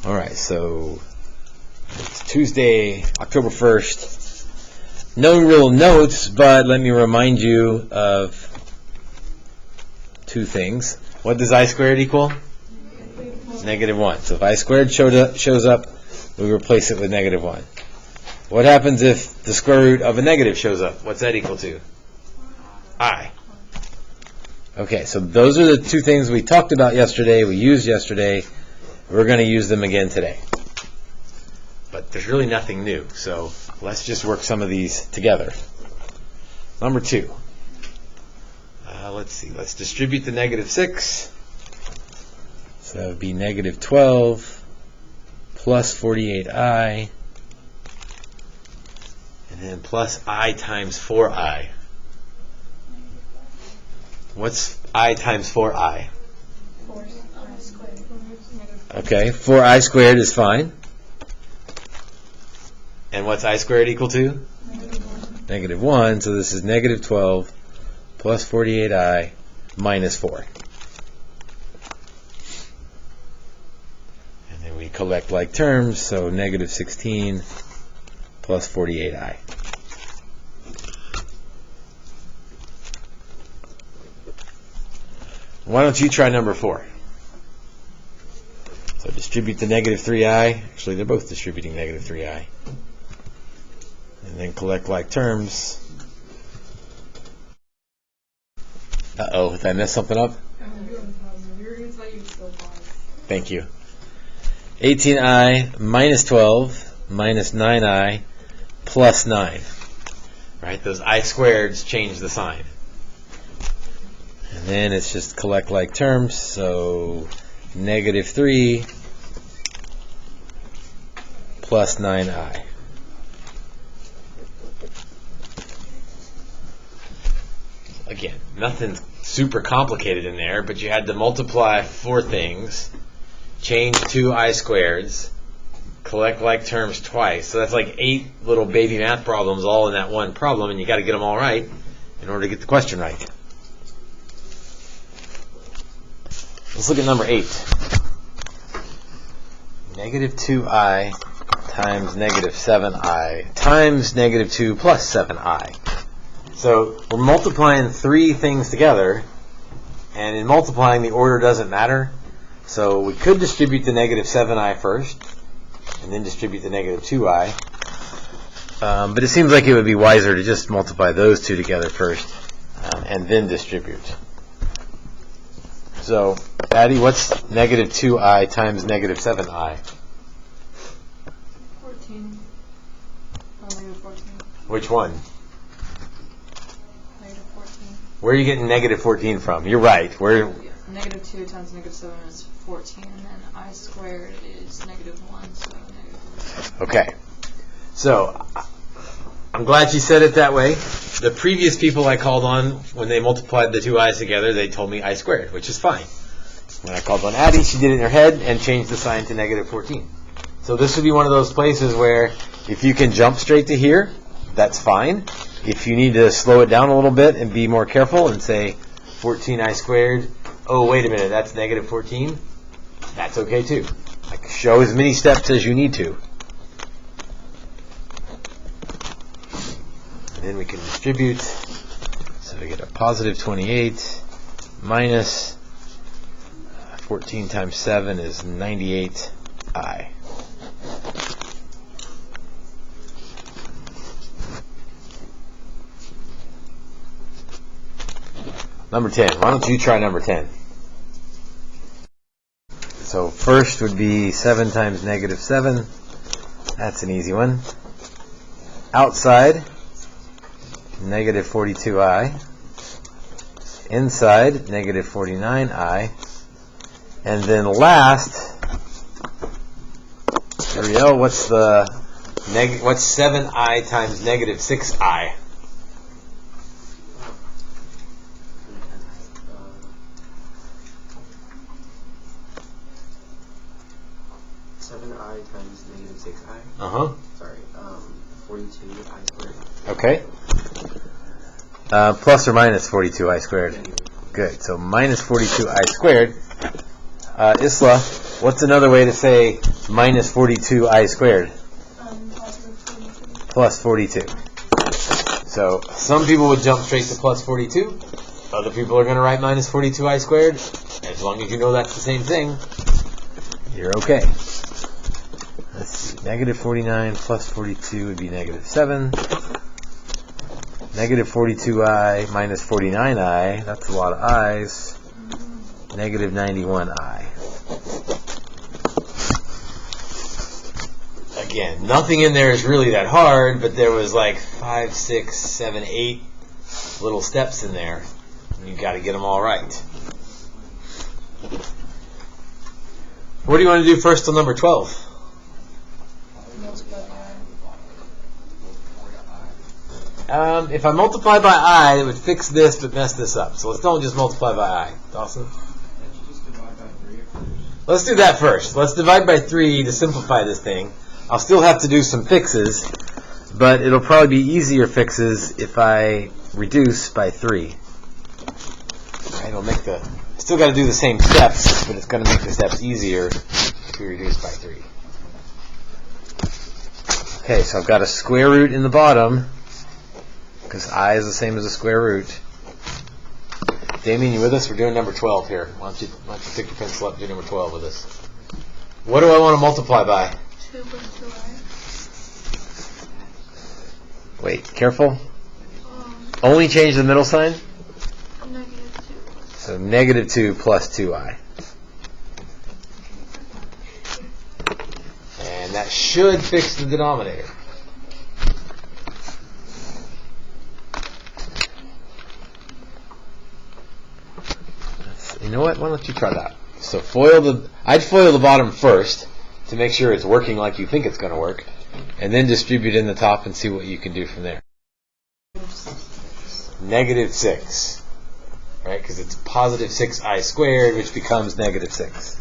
All right, so it's Tuesday, October 1st. No real notes, but let me remind you of two things. What does I squared equal? -1. So if I squared shows up, we replace it with -1. What happens if the square root of a negative shows up? What's that equal to? I. Okay, so those are the two things we talked about yesterday, we used yesterday. We're going to use them again today. But there's really nothing new, so let's just work some of these together. Number 2. Let's see, let's distribute the -6. So that would be -12 plus 48i, and then plus I times 4i. What's I times 4i? 4i squared. Okay, 4i squared is fine. And what's I squared equal to? -1, so this is -12 plus 48i minus 4. And then we collect like terms, so -16 plus 48i. Why don't you try number 4? So distribute the -3i. Actually, they're both distributing -3i. And then collect like terms. Uh-oh, did I mess something up? Thank you. 18i minus 12 minus 9i plus 9. Right, those I squareds change the sign. And then it's just collect like terms, so -3 plus 9i. Again, nothing super complicated in there, but you had to multiply 4 things, change 2 I squareds, collect like terms twice. So that's like 8 little baby math problems all in that one problem, and you got to get them all right in order to get the question right. Let's look at number 8. -2i times -7i times -2 plus 7i. So we're multiplying 3 things together, and in multiplying the order doesn't matter. So we could distribute the -7i first, and then distribute the -2i. But it seems like it would be wiser to just multiply those two together first, and then distribute. So, Addie, what's -2i times -7i? 14. -14. Which one? -14. Where are you getting -14 from? You're right. Where? -2 times -7 is 14, and then I squared is -1, so -1. Okay. So, I'm glad you said it that way. The previous people I called on, when they multiplied the 2 i's together, they told me I squared, which is fine. When I called on Addie, she did it in her head and changed the sign to -14. So this would be one of those places where if you can jump straight to here, that's fine. If you need to slow it down a little bit and be more careful and say 14i squared, oh, wait a minute, that's -14, that's okay too. Like, show as many steps as you need to. And then we can distribute. So we get a +28 minus 14 times 7 is 98i. Number 10. Why don't you try number 10? So first would be 7 times -7. That's an easy one. Outside, -42i. Inside, -49i. And then last, Ariel, what's 7i times -6i? 7i times -6i. Sorry, 42i squared. Okay. Plus or minus 42i squared? Good. So minus 42i squared. Isla, what's another way to say minus 42I squared? Plus 42. So some people would jump straight to plus 42. Other people are going to write minus 42I squared. As long as you know that's the same thing, you're okay. Let's see. Negative 49 plus 42 would be negative 7. Negative 42I minus 49I, that's a lot of i's. Negative 91I. Again, nothing in there is really that hard, but there was like 5, 6, 7, 8 little steps in there. And you've got to get them all right. What do you want to do first till number 12? If I multiply by I, it would fix this but mess this up. So let's don't just multiply by I. Dawson? Let's do that first. Let's divide by 3 to simplify this thing. I'll still have to do some fixes, but it'll probably be easier fixes if I reduce by 3. Right, it'll make still got to do the same steps, but it's going to make the steps easier if we reduce by 3. Okay, so I've got a square root in the bottom, because I is the same as a square root. Damien, you with us? We're doing number 12 here. Why don't you take your pencil up and do number 12 with us. What do I want to multiply by? 2 plus 2i. Wait, careful. Only change the middle sign? Negative 2. So negative 2 plus 2i. And that should fix the denominator. You know what? Why don't you try that? So I'd foil the bottom first to make sure it's working like you think it's going to work, and then distribute in the top and see what you can do from there. Negative 6, right? Because it's positive 6i squared, which becomes negative 6.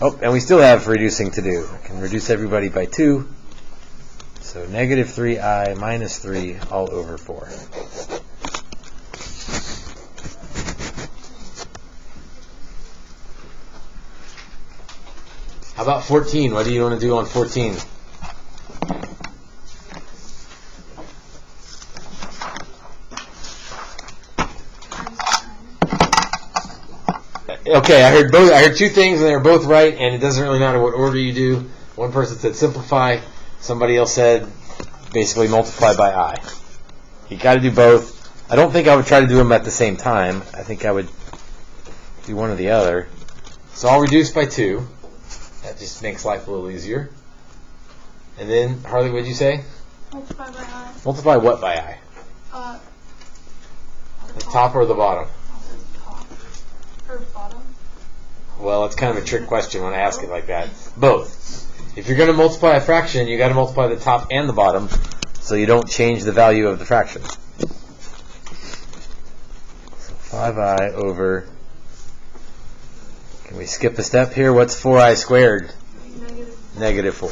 Oh, and we still have reducing to do. I can reduce everybody by 2. So negative 3i minus 3 all over 4. How about 14? What do you want to do on 14? Okay, I heard 2 things, and they were both right, and it doesn't really matter what order you do. One person said simplify. Somebody else said basically multiply by I. You got to do both. I don't think I would try to do them at the same time. I think I would do one or the other. So I'll reduce by 2. That just makes life a little easier. And then, Harley, what did you say? Multiply by I. Multiply what by I? The top or the bottom? Top. Or bottom. Well, it's kind of a trick question when I ask it like that. Both. If you're going to multiply a fraction, you got to multiply the top and the bottom, so you don't change the value of the fraction. So 5i over... Can we skip a step here? What's 4i squared? Negative 4.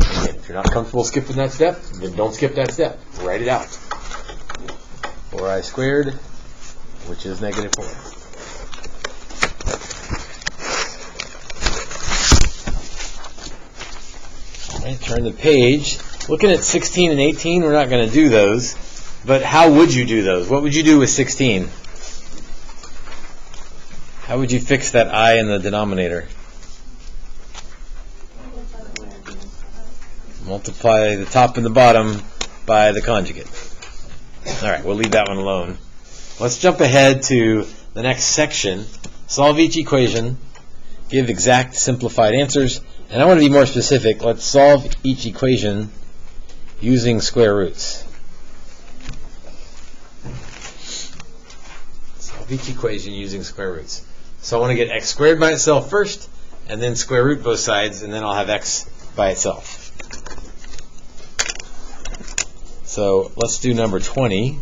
Again, if you're not comfortable skipping that step, then don't skip that step. Write it out. 4i squared, which is negative 4. All right, turn the page. Looking at 16 and 18, we're not going to do those. But how would you do those? What would you do with 16? How would you fix that I in the denominator? Multiply the top and the bottom by the conjugate. All right, we'll leave that one alone. Let's jump ahead to the next section. Solve each equation. Give exact simplified answers. And I want to be more specific. Let's solve each equation using square roots. Solve each equation using square roots. So I want to get x squared by itself first, and then square root both sides, and then I'll have x by itself. So let's do number 20.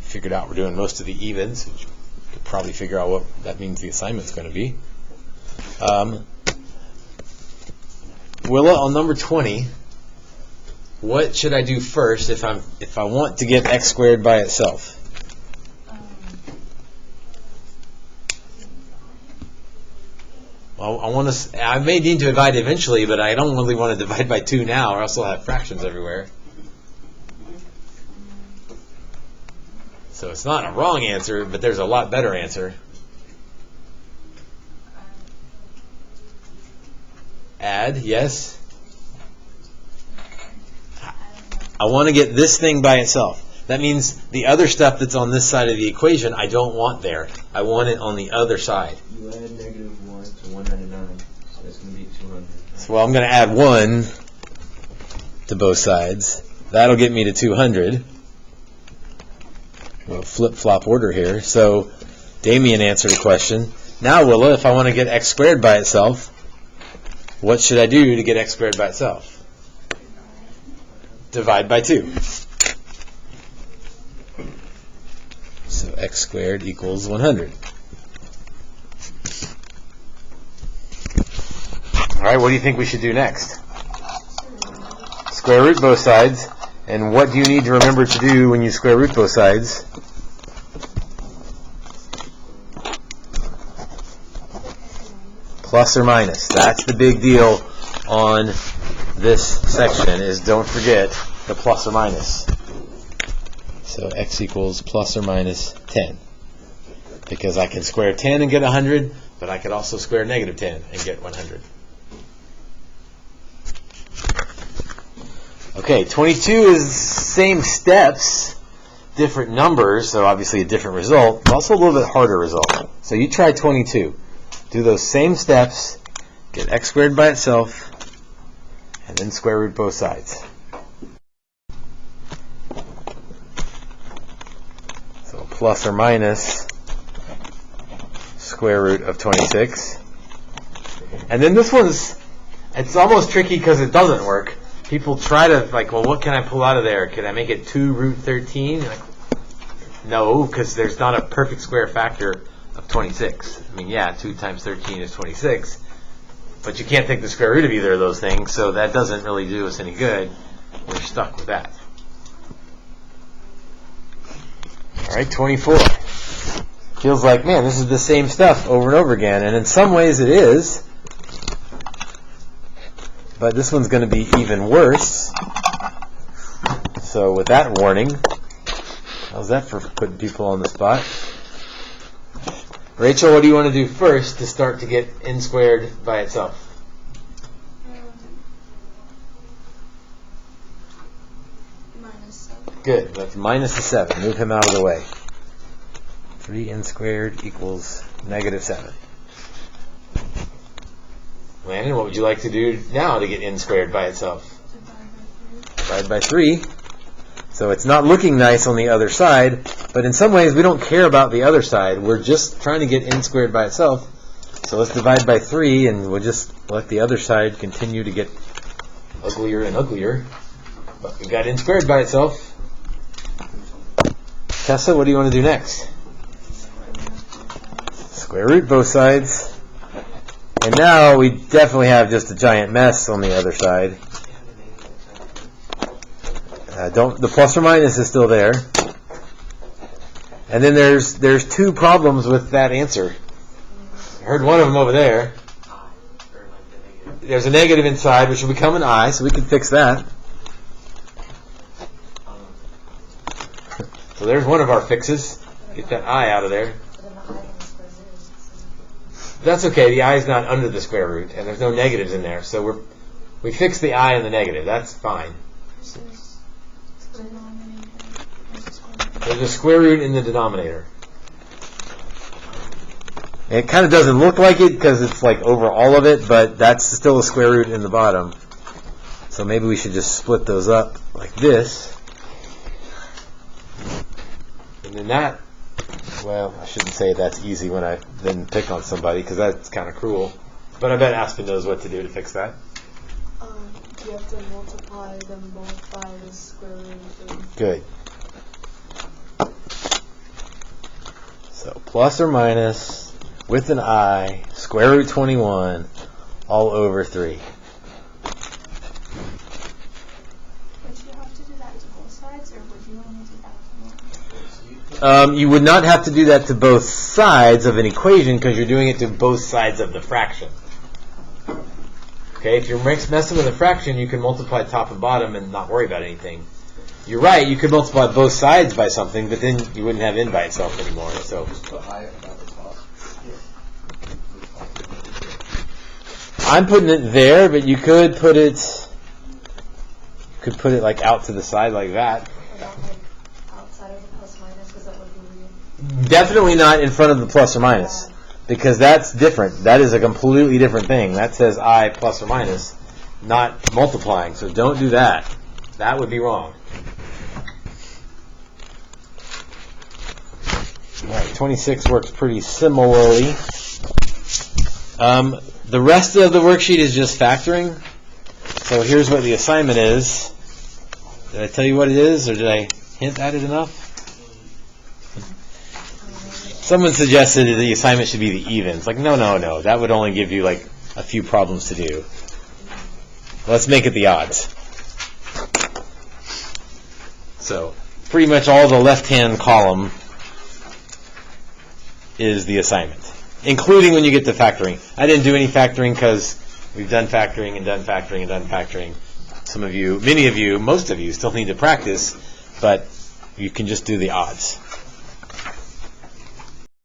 Figured out we're doing most of the evens, which you could probably figure out what that means the assignment's going to be. Willa, on number 20, what should I do first if I want to get x squared by itself? I want to. I may need to divide eventually, but I don't really want to divide by 2 now, or else I'll have fractions everywhere. So it's not a wrong answer, but there's a lot better answer. Add, yes. I want to get this thing by itself. That means the other stuff that's on this side of the equation, I don't want there. I want it on the other side. You add negative 1 to 199, so it's going to be 200. So, well, I'm going to add 1 to both sides. That'll get me to 200. We'll flip-flop order here. So Damien answered a question. Now, Willa, if I want to get x squared by itself, what should I do to get x squared by itself? Divide by 2. So x squared equals 100. All right, what do you think we should do next? Square root both sides. And what do you need to remember to do when you square root both sides? Plus or minus. That's the big deal on this section, is don't forget the plus or minus. So x equals plus or minus 10. Because I can square 10 and get 100, but I could also square negative 10 and get 100. Okay, 22 is same steps, different numbers, so obviously a different result, but also a little bit harder result. So you try 22. Do those same steps, get x squared by itself, and then square root both sides. So plus or minus square root of 26. And then this one's, it's almost tricky because it doesn't work. People try to, like, well, what can I pull out of there? Can I make it 2 root 13? Like, no, because there's not a perfect square factor of 26. I mean, yeah, 2 times 13 is 26, but you can't take the square root of either of those things, so that doesn't really do us any good. We're stuck with that. All right, 24. Feels like, man, this is the same stuff over and over again, and in some ways it is. But this one's going to be even worse. So with that warning, how's that for putting people on the spot? Rachel, what do you want to do first to start to get n squared by itself? Minus 7. Good. That's minus a 7. Move him out of the way. 3n squared equals negative 7. Landon, what would you like to do now to get n squared by itself? Divide by 3. So it's not looking nice on the other side, but in some ways we don't care about the other side. We're just trying to get n squared by itself. So let's divide by 3, and we'll just let the other side continue to get uglier and uglier. But we got n squared by itself. Tessa, what do you want to do next? Square root both sides. And now we definitely have just a giant mess on the other side. The plus or minus is still there. And then there's 2 problems with that answer. I heard one of them over there. There's a negative inside, which will become an I, so we can fix that. So there's one of our fixes. Get that I out of there. That's okay. The I is not under the square root, and there's no negatives in there. So we fix the I and the negative. That's fine. There's a square root in the denominator. And it kind of doesn't look like it because it's like over all of it, but that's still a square root in the bottom. So maybe we should just split those up like this. And then that, well, I shouldn't say that's easy when I then pick on somebody because that's kind of cruel. But I bet Aspen knows what to do to fix that. You have to multiply them both by the square root of 3. Good. So plus or minus with an I, square root 21, all over 3. Would you have to do that to both sides, or would you only do that to one? You would not have to do that to both sides of an equation because you're doing it to both sides of the fraction. Okay, if you're messing with a fraction, you can multiply top and bottom and not worry about anything. You're right, you could multiply both sides by something, but then you wouldn't have n by itself anymore. So Just put I about the top. I'm putting it there, but you could put it like out to the side like that. About like outside of the plus minus, because that would be weird. Definitely not in front of the plus or minus, because that's different. That is a completely different thing. That says I plus or minus, not multiplying. So don't do that. That would be wrong. All right, 26 works pretty similarly. The rest of the worksheet is just factoring. So here's what the assignment is. Did I tell you what it is, or did I hint at it enough? Someone suggested that the assignment should be the evens. Like, no. That would only give you like a few problems to do. Let's make it the odds. So pretty much all the left-hand column is the assignment, including when you get to factoring. I didn't do any factoring because we've done factoring and done factoring and done factoring. Some of you, many of you, most of you still need to practice, but you can just do the odds.